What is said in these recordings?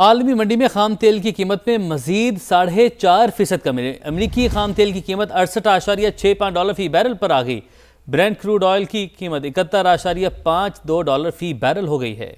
عالمی منڈی میں خام تیل کی قیمت میں مزید 4.5% کمی۔ امریکی خام تیل کی قیمت 68.65 ڈالر فی بیرل پر آ گئی۔ برینٹ کروڈ آئل کی قیمت 71.52 ڈالر فی بیرل ہو گئی ہے۔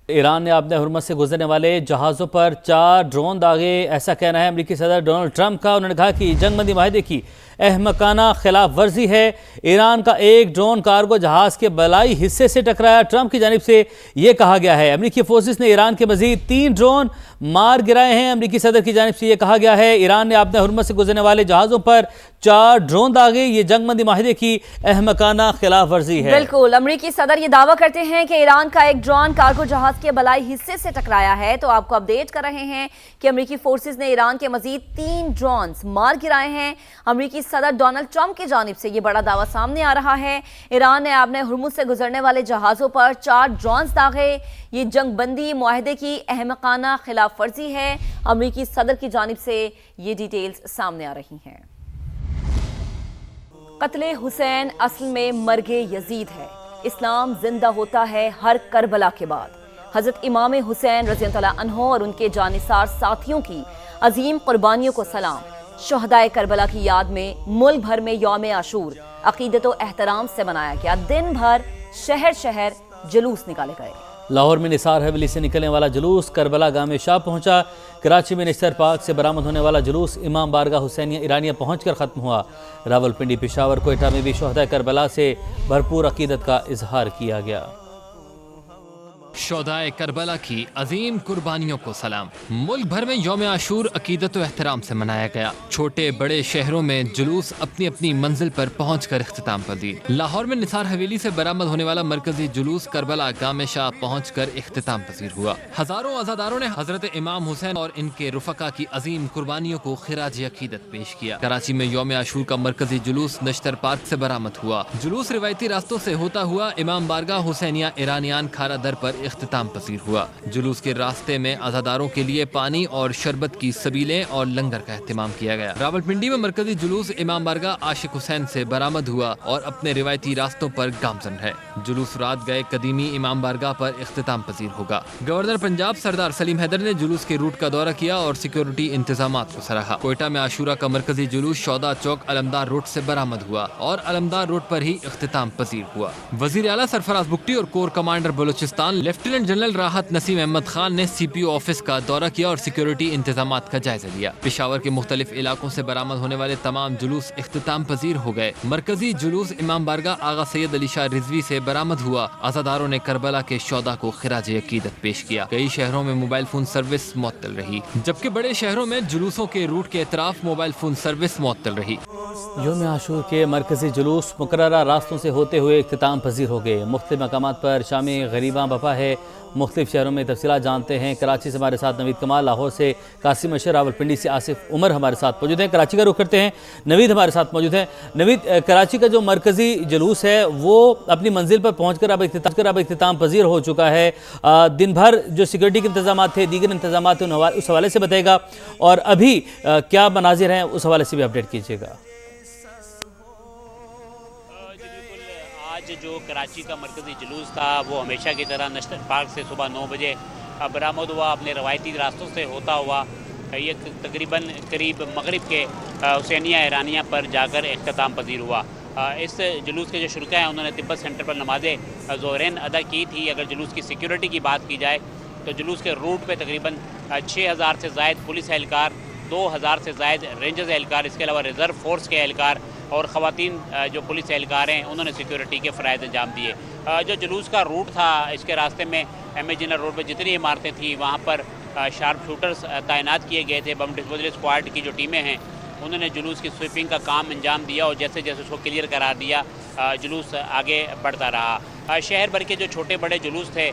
ایران نے اپنے حرمت سے گزرنے والے جہازوں پر 4 ڈرون داغے، ایسا کہنا ہے امریکی صدر ڈونلڈ ٹرمپ کا۔ انہوں نے کہا کہ جنگ بندی معاہدے کی احمقانہ خلاف ورزی ہے۔ ایران کا ایک ڈرون کارگو جہاز کے بالائی حصے سے ٹکرایا۔ ٹرمپ کی جانب سے یہ کہا گیا ہے امریکی فورسز نے ایران کے مزید 3 ڈرون مار گرائے ہیں۔ امریکی صدر کی جانب سے یہ کہا گیا ہے ایران نے اپنے حرمت سے گزرنے والے جہازوں پر 4 ڈرون داغے، یہ جنگ بندی معاہدے کی احمقانہ خلاف ورزی ہے۔ بالکل، امریکی صدر یہ دعویٰ کرتے ہیں کہ ایران کا ایک ڈرون کارگو جہاز کے بالائی حصے سے ٹکرایا ہے۔ تو آپ کو اپڈیٹ کر رہے ہیں کہ امریکی فورسز نے ایران کے مزید 3 ڈرونز مار گرائے ہیں۔ امریکی صدر ڈونلڈ ٹرمپ کی جانب سے یہ بڑا دعویٰ سامنے آ رہا ہے۔ ایران نے اپنے حرمت سے گزرنے والے جہازوں پر 4 ڈرونز داغے، یہ جنگ بندی معاہدے کی احمقانہ خلاف ورزی ہے۔ امریکی صدر کی جانب سے یہ ڈیٹیلز سامنے آ رہی ہیں۔ قتل حسین اصل میں مرگ یزید ہے۔ اسلام زندہ ہوتا ہے ہر کربلا کے بعد۔ حضرت امام حسین رضی اللہ عنہ اور ان کے جانثار ساتھیوں کی عظیم قربانیوں کو سلام۔ شہدائے کربلا کی یاد میں ملک بھر میں یوم عاشور عقیدت و احترام سے منایا گیا۔ دن بھر شہر شہر جلوس نکالے گئے۔ لاہور میں نثار حویلی سے نکلنے والا جلوس کربلا گاہ میں شاہ پہنچا۔ کراچی میں نشتر پارک سے برآمد ہونے والا جلوس امام بارگاہ حسینیہ ایرانیہ پہنچ کر ختم ہوا۔ راولپنڈی، پشاور، کوئٹہ میں بھی شہدائے کربلا سے بھرپور عقیدت کا اظہار کیا گیا۔ شہدائے کربلا کی عظیم قربانیوں کو سلام۔ ملک بھر میں یوم عاشور عقیدت و احترام سے منایا گیا۔ چھوٹے بڑے شہروں میں جلوس اپنی اپنی منزل پر پہنچ کر اختتام پذیر۔ لاہور میں نثار حویلی سے برآمد ہونے والا مرکزی جلوس کربلا گاہ میں شاہ پہنچ کر اختتام پذیر ہوا۔ ہزاروں عزاداروں نے حضرت امام حسین اور ان کے رفقا کی عظیم قربانیوں کو خراج عقیدت پیش کیا۔ کراچی میں یوم عاشور کا مرکزی جلوس نشتر پارک سے برآمد ہوا۔ جلوس روایتی راستوں سے ہوتا ہوا امام بارگاہ حسینیہ ایرانیان کھارا در پر اختتام پذیر ہوا۔ جلوس کے راستے میں عزاداروں کے لیے پانی اور شربت کی سبیلیں اور لنگر کا اہتمام کیا گیا۔ راولپنڈی میں مرکزی جلوس امام بارگاہ عاشق حسین سے برآمد ہوا اور اپنے روایتی راستوں پر گامزن ہے۔ جلوس رات گئے قدیمی امام بارگاہ پر اختتام پذیر ہوگا۔ گورنر پنجاب سردار سلیم حیدر نے جلوس کے روٹ کا دورہ کیا اور سیکیورٹی انتظامات کو سراہا۔ کوئٹہ میں عاشورہ کا مرکزی جلوس شودا چوک علمدار روڈ سے برآمد ہوا اور علمدار روڈ پر ہی اختتام پذیر ہوا۔ وزیر اعلیٰ سرفراز بگٹی اور corps commander Balochistan lieutenant general Rahat Naseem Ahmed Khan نے سی پی او آفس کا دورہ کیا اور سیکیورٹی انتظامات کا جائزہ لیا۔ پشاور کے مختلف علاقوں سے برآمد ہونے والے تمام جلوس اختتام پذیر ہو گئے۔ مرکزی جلوس امام بارگاہ آغا سید علی شاہ رضوی سے برآمد ہوا۔ عزاداروں نے کربلا کے شہداء کو خراج عقیدت پیش کیا۔ کئی شہروں میں موبائل فون سروس معطل رہی، جبکہ بڑے شہروں میں جلوسوں کے روٹ کے اطراف موبائل فون سروس معطل رہی۔ یوم عاشور کے مرکزی جلوس مقررہ راستوں سے ہوتے ہوئے اختتام پذیر ہو گئے۔ مختلف مقامات پر شام غریباں بپا ہے۔ مختلف شہروں میں تفصیلات جانتے ہیں۔ کراچی سے ہمارے ساتھ نوید کمال، لاہور سے قاسم اشر، راولپنڈی سے آصف عمر ہمارے ساتھ موجود ہیں۔ کراچی کا رخ کرتے ہیں، نوید ہمارے ساتھ موجود ہیں۔ نوید، کراچی کا جو مرکزی جلوس ہے وہ اپنی منزل پر پہنچ کر اب اختتام پذیر ہو چکا ہے۔ دن بھر جو سیکورٹی کے انتظامات تھے، دیگر انتظامات تھے، اس حوالے سے بتائے گا، اور ابھی کیا مناظر ہیں اس حوالے سے بھی اپڈیٹ کیجیے گا۔ جو کراچی کا مرکزی جلوس تھا وہ ہمیشہ کی طرح نشتر پارک سے صبح 9 بجے برآمد ہوا۔ اپنے روایتی راستوں سے ہوتا ہوا یہ تقریباً قریب مغرب کے حسینیہ ایرانیہ پر جا کر اختتام پذیر ہوا۔ اس جلوس کے جو شرکاء ہیں انہوں نے تبت سینٹر پر نماز ظہرین ادا کی تھی۔ اگر جلوس کی سیکیورٹی کی بات کی جائے تو جلوس کے روٹ پہ تقریباً 6000 سے زائد پولیس اہلکار، 2000 سے زائد رینجرز اہلکار، اس کے علاوہ ریزرو فورس کے اہلکار اور خواتین جو پولیس اہلکار ہیں انہوں نے سیکیورٹی کے فرائض انجام دیے۔ جو جلوس کا روٹ تھا، اس کے راستے میں ایم اے جنرل روڈ پہ جتنی عمارتیں تھیں وہاں پر شارپ شوٹرز تعینات کیے گئے تھے۔ بم ڈسپوزل اسکواڈ کی جو ٹیمیں ہیں انہوں نے جلوس کی سویپنگ کا کام انجام دیا اور جیسے جیسے اس کو کلیئر قرار دیا جلوس آگے بڑھتا رہا۔ شہر بھر کے جو چھوٹے بڑے جلوس تھے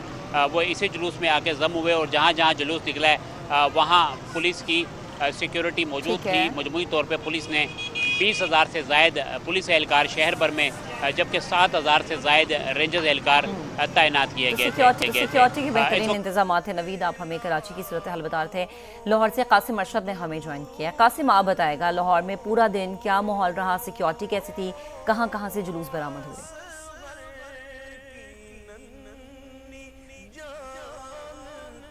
وہ اسی جلوس میں آ کے ضم ہوئے اور جہاں جہاں جلوس نکلا ہے وہاں پولیس کی سیکیورٹی موجود تھی۔ مجموعی طور پہ پولیس نے 20,000 سے زائد پولیس اہلکار شہر بھر میں، جبکہ 7,000 سے زائد رینجرز اہلکار تعینات کیے گئے تھے۔ سیکیورٹی کے بہترین انتظامات ہیں۔ نوید، آپ ہمیں کراچی کی صورتحال بتا رہے تھے۔ لاہور سے قاسم ارشد نے ہمیں جوائن کیا۔ قاسم، آپ بتائے گا لاہور میں پورا دن کیا ماحول رہا، سیکیورٹی کیسی تھی، کہاں کہاں سے جلوس برآمد ہوئے؟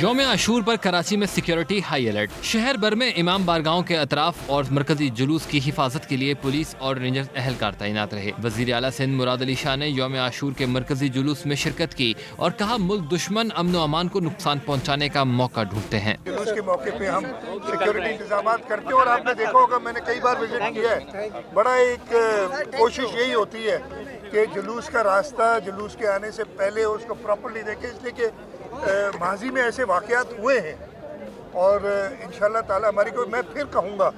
یوم عاشور پر کراچی میں سیکیورٹی ہائی الرٹ. شہر بھر میں امام بارگاہوں کے اطراف اور مرکزی جلوس کی حفاظت کے لیے پولیس اور رینجرز اہلکار تعینات رہے. وزیر اعلیٰ سندھ مراد علی شاہ نے یوم عاشور کے مرکزی جلوس میں شرکت کی اور کہا ملک دشمن امن و امان کو نقصان پہنچانے کا موقع ڈھونڈتے ہیں. جلوس کے موقع پہ ہم سیکیورٹی انتظامات کرتے ہیں اور آپ نے دیکھا ہوگا میں نے کئی بار وزٹ کیا ہے. بڑا ایک کوشش یہی ہوتی ہے کہ جلوس کا راستہ جلوس کے آنے سے پہلے اس کو پراپرلی دیکھیں، اس لیے کہ ماضی میں ایسے واقعات ہوئے ہیں اور انشاءاللہ تعالی ہماری میں پھر کہوں گا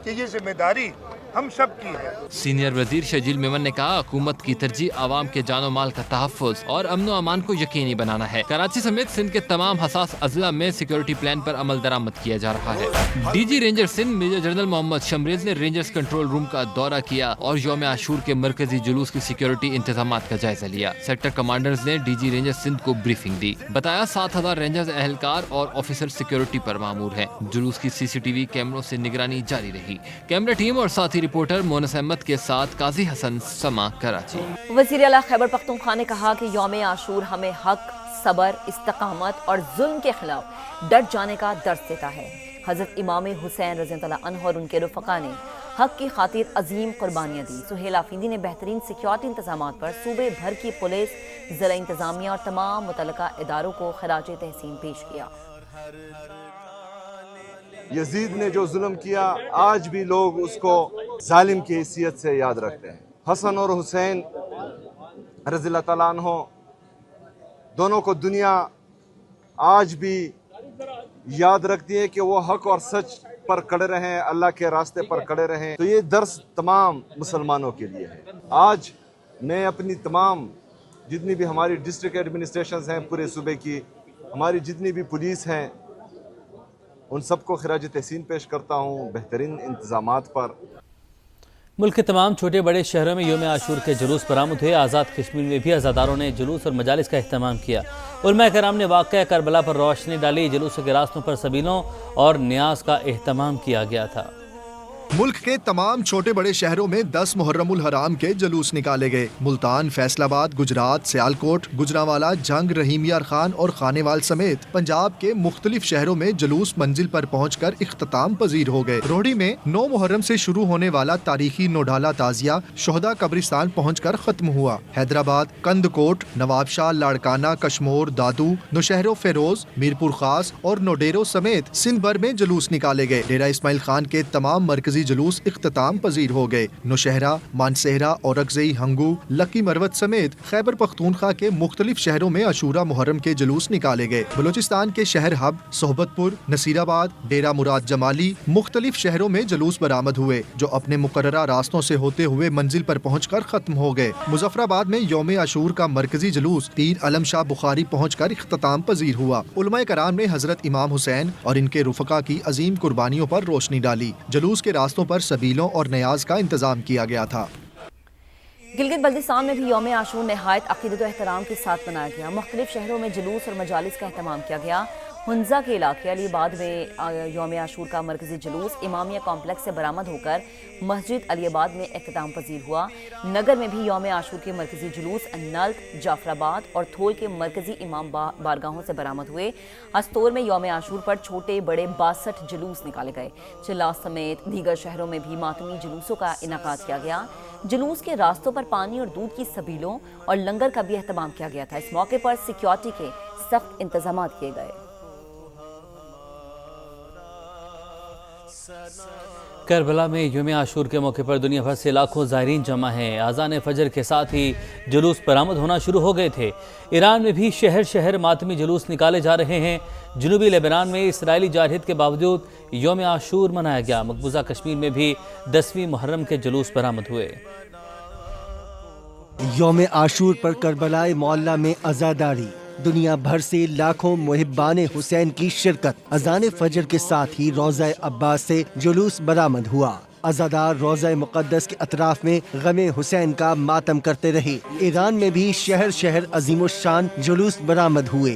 کہ یہ ذمہ داری ہم سب کی ہے. سینئر وزیر شجیل میمن نے کہا حکومت کی ترجیح عوام کے جان و مال کا تحفظ اور امن و امان کو یقینی بنانا ہے. کراچی سمیت سندھ کے تمام حساس اضلاع میں سیکیورٹی پلان پر عمل درآمد کیا جا رہا ہے. D G ranger Sindh major general Muhammad Shamrez نے رینجرز کنٹرول روم کا دورہ کیا اور یوم عاشور کے مرکزی جلوس کی سیکیورٹی انتظامات کا جائزہ لیا. سیکٹر کمانڈرز نے ڈی جی رینجر سندھ کو بریفنگ دی. بتایا 7000 رینجرز اہلکار اور آفیسر سیکیورٹی پر مامور ہیں. جلوس کی سی سی ٹی وی کیمروں سے نگرانی جاری رہی. کیمرہ ٹیم اور ساتھی رپورٹر مونس احمد کے ساتھ قاضی حسن، سما، کراچی. وزیر اعلیٰ خیبر پختونخوا نے کہا کہ یوم عاشور ہمیں حق، صبر، استقامت اور ظلم کے خلاف ڈٹ جانے کا درس دیتا ہے. حضرت امام حسین رضی اللہ عنہ اور ان کے رفقا نے حق کی خاطر عظیم قربانیاں دی. سہیل آفریدی نے بہترین سیکیورٹی انتظامات پر صوبے بھر کی پولیس، ضلع انتظامیہ اور تمام متعلقہ اداروں کو خراج تحسین پیش کیا. یزید نے جو ظلم کیا آج بھی لوگ اس کو ظالم کی حیثیت سے یاد رکھتے ہیں. حسن اور حسین رضی اللہ تعالیٰ عنہ دونوں کو دنیا آج بھی یاد رکھتی ہے کہ وہ حق اور سچ پر کڑے رہیں، اللہ کے راستے پر کڑے رہیں. تو یہ درس تمام مسلمانوں کے لیے ہے. آج میں اپنی تمام جتنی بھی ہماری ڈسٹرکٹ ایڈمنسٹریشنز ہیں پورے صوبے کی، ہماری جتنی بھی پولیس ہیں، ان سب کو خراج تحسین پیش کرتا ہوں بہترین انتظامات پر. ملک کے تمام چھوٹے بڑے شہروں میں یوم عاشور کے جلوس برآمد ہوئے. آزاد کشمیر میں بھی عزاداروں نے جلوس اور مجالس کا اہتمام کیا. علماء کرام نے واقعہ کربلا پر روشنی ڈالی. جلوسوں کے راستوں پر سبیلوں اور نیاز کا اہتمام کیا گیا تھا. ملک کے تمام چھوٹے بڑے شہروں میں 10 محرم الحرام کے جلوس نکالے گئے. ملتان، فیصل آباد، گجرات، سیالکوٹ، گجرانوالہ، جنگ، رحیم یار خان اور خانیوال سمیت پنجاب کے مختلف شہروں میں جلوس منزل پر پہنچ کر اختتام پذیر ہو گئے. روہڑی میں 9 محرم سے شروع ہونے والا تاریخی نوڈھالا تعزیہ شہداء قبرستان پہنچ کر ختم ہوا. حیدرآباد، کند کوٹ، نواب شاہ، لاڑکانہ، کشمور، دادو، نوشہر و فیروز، میرپور خاص اور نوڈیرو سمیت سندھ بھر میں جلوس نکالے گئے. ڈیرہ اسماعیل خان کے تمام مرکزی جلوس اختتام پذیر ہو گئے. نوشہرہ، مانسہرہ، اورکزئی، ہنگو، لکی مروت سمیت خیبر پختونخوا کے مختلف شہروں میں عاشورہ محرم کے جلوس نکالے گئے. بلوچستان کے شہر ہب، صحبت پور، نصیر آباد، ڈیرہ مراد جمالی مختلف شہروں میں جلوس برآمد ہوئے جو اپنے مقررہ راستوں سے ہوتے ہوئے منزل پر پہنچ کر ختم ہو گئے. مظفر آباد میں یوم عاشور کا مرکزی جلوس پیر علم شاہ بخاری پہنچ کر اختتام پذیر ہوا. علماء کرام نے حضرت امام حسین اور ان کے رفقا کی عظیم قربانیوں پر روشنی ڈالی. جلوس کے راستوں پر سبیلوں اور نیاز کا انتظام کیا گیا تھا. گلگت بلتستان میں بھی یوم عاشور نہایت عقیدت و احترام کے ساتھ منایا گیا. مختلف شہروں میں جلوس اور مجالس کا اہتمام کیا گیا. ہنزا کے علاقے علی آباد میں یوم عاشور کا مرکزی جلوس امامیہ کمپلیکس سے برآمد ہو کر مسجد علی آباد میں اختتام پذیر ہوا. نگر میں بھی یوم عاشور کے مرکزی جلوس نلت، جعفر آباد اور تھول کے مرکزی امام بارگاہوں سے برآمد ہوئے. استور میں یوم عاشور پر چھوٹے بڑے 62 جلوس نکالے گئے. چلاس سمیت دیگر شہروں میں بھی ماتمی جلوسوں کا انعقاد کیا گیا. جلوس کے راستوں پر پانی اور دودھ کی سبیلوں اور لنگر کا بھی اہتمام کیا گیا تھا. اس موقع پر سیکیورٹی کے سخت انتظامات کیے گئے. کربلا میں یوم عاشور کے موقع پر دنیا بھر سے لاکھوں زائرین جمع ہیں. اذان فجر کے ساتھ ہی جلوس برآمد ہونا شروع ہو گئے تھے. ایران میں بھی شہر شہر ماتمی جلوس نکالے جا رہے ہیں. جنوبی لیبنان میں اسرائیلی جارحیت کے باوجود یوم عاشور منایا گیا. مقبوضہ کشمیر میں بھی 10ویں محرم کے جلوس برآمد ہوئے. یوم عاشور پر کربلا معلیٰ میں عزاداری. دنیا بھر سے لاکھوں محبان حسین کی شرکت. اذان فجر کے ساتھ ہی روضہ عباس سے جلوس برآمد ہوا. عزادار روضہ مقدس کے اطراف میں غم حسین کا ماتم کرتے رہے. ایران میں بھی شہر شہر عظیم الشان جلوس برآمد ہوئے.